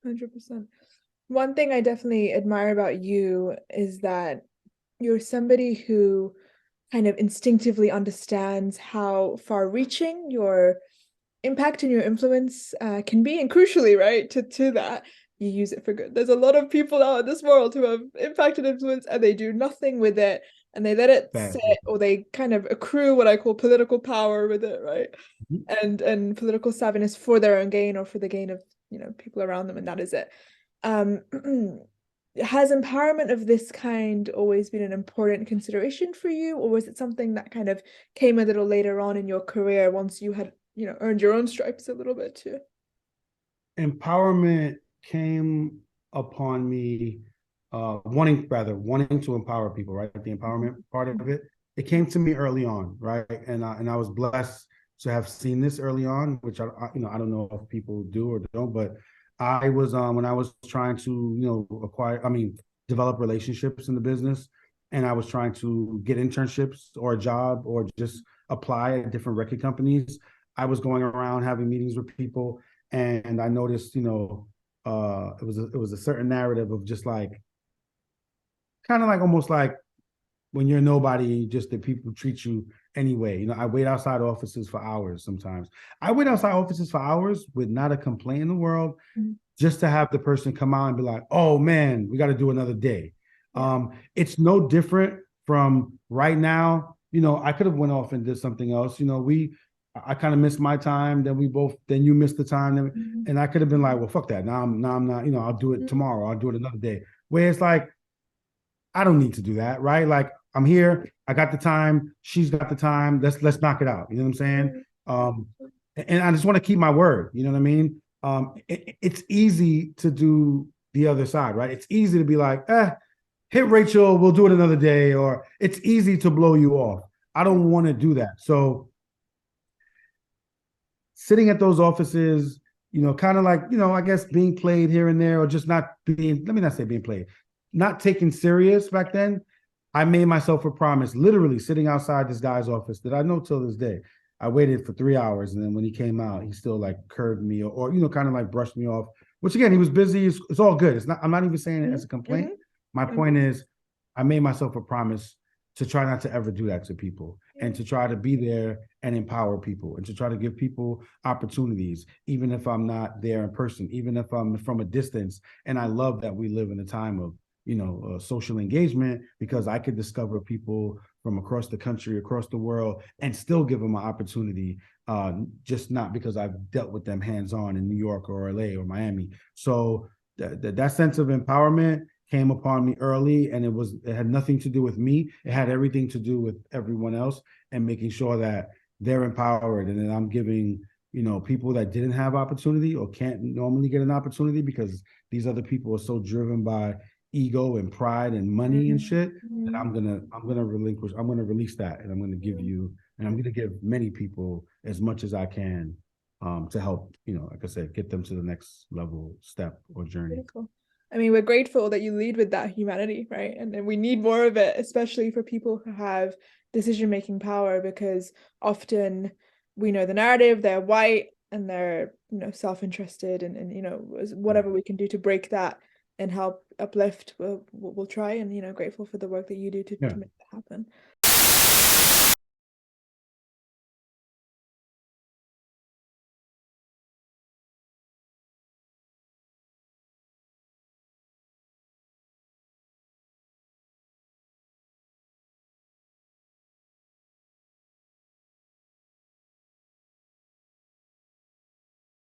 100%. One thing I definitely admire about you is that you're somebody who kind of instinctively understands how far-reaching your impact and your influence can be, and crucially, right, to that, you use it for good. There's a lot of people out in this world who have impact and influence, and they do nothing with it, and they let it Bad. sit, or they kind of accrue what I call political power with it, right? Mhm. And political savviness for their own gain or for the gain of, people around them, and that is it. Um, has empowerment of this kind always been an important consideration for you, or was it something that kind of came a little later on in your career once you had, earned your own stripes a little bit too? Empowerment came upon me, wanting to empower people, right? The empowerment part of it. It came to me early on, right? And I was blessed to have seen this early on, which I don't know if people do or don't, but I was when I was trying to, develop relationships in the business, and I was trying to get internships or a job or just apply at different record companies. I was going around having meetings with people, and I noticed, it was a certain narrative of just like kind of like almost like when you're nobody, just that people treat you anyway. I wait outside offices for hours sometimes. I wait outside offices for hours with not a complaint in the world, Mhm. just to have the person come out and be like, "Oh man, we got to do another day." Yeah. It's no different from right now. I could have went off and did something else. I kind of missed my time. Then you missed the time, Mhm. and I could have been like, "Well, fuck that." Now I'm not. I'll do it tomorrow. I'll do it another day. Where it's like, I don't need to do that, right? Like I'm here. I got the time. She's got the time. Let's knock it out. You know what I'm saying? Mhm. And I just want to keep my word. You know what I mean? It's easy to do the other side, right? It's easy to be like, hit Rachel. We'll do it another day. Or it's easy to blow you off. I don't want to do that. So sitting at those offices, kind of like, I guess being played here and there, or just not being, let me not say being played, not taken serious back then. I made myself a promise, literally sitting outside this guy's office that I know till this day. I waited for 3 hours, and then when he came out, he still like curved me, or kind of like brushed me off. Which again, he was busy. It's all good. It's not. I'm not even saying it as a complaint. Mhm. My point Mhm. is, I made myself a promise to try not to ever do that to people, and to try to be there and empower people, and to try to give people opportunities, even if I'm not there in person, even if I'm from a distance. And I love that we live in a time of social engagement, because I could discover people from across the country, across the world, and still give them an opportunity, just not because I've dealt with them hands on in New York or LA or Miami. So that sense of empowerment came upon me early, and it had nothing to do with me. It had everything to do with everyone else, and making sure that they're empowered, and then I'm giving people that didn't have opportunity or can't normally get an opportunity because these other people are so driven by ego and pride and money and shit, that Mhm. I'm gonna release that, and I'm gonna give you, and I'm gonna give many people as much as I can, to help, like I said, get them to the next level, step, or journey. Beautiful. I mean, we're grateful that you lead with that humanity, right? And we need more of it, especially for people who have decision-making power, because often we know the narrative, they're white and they're, self-interested, and Yeah. whatever we can do to break that and help uplift, we'll try, and, grateful for the work that you do to Yeah. make that happen.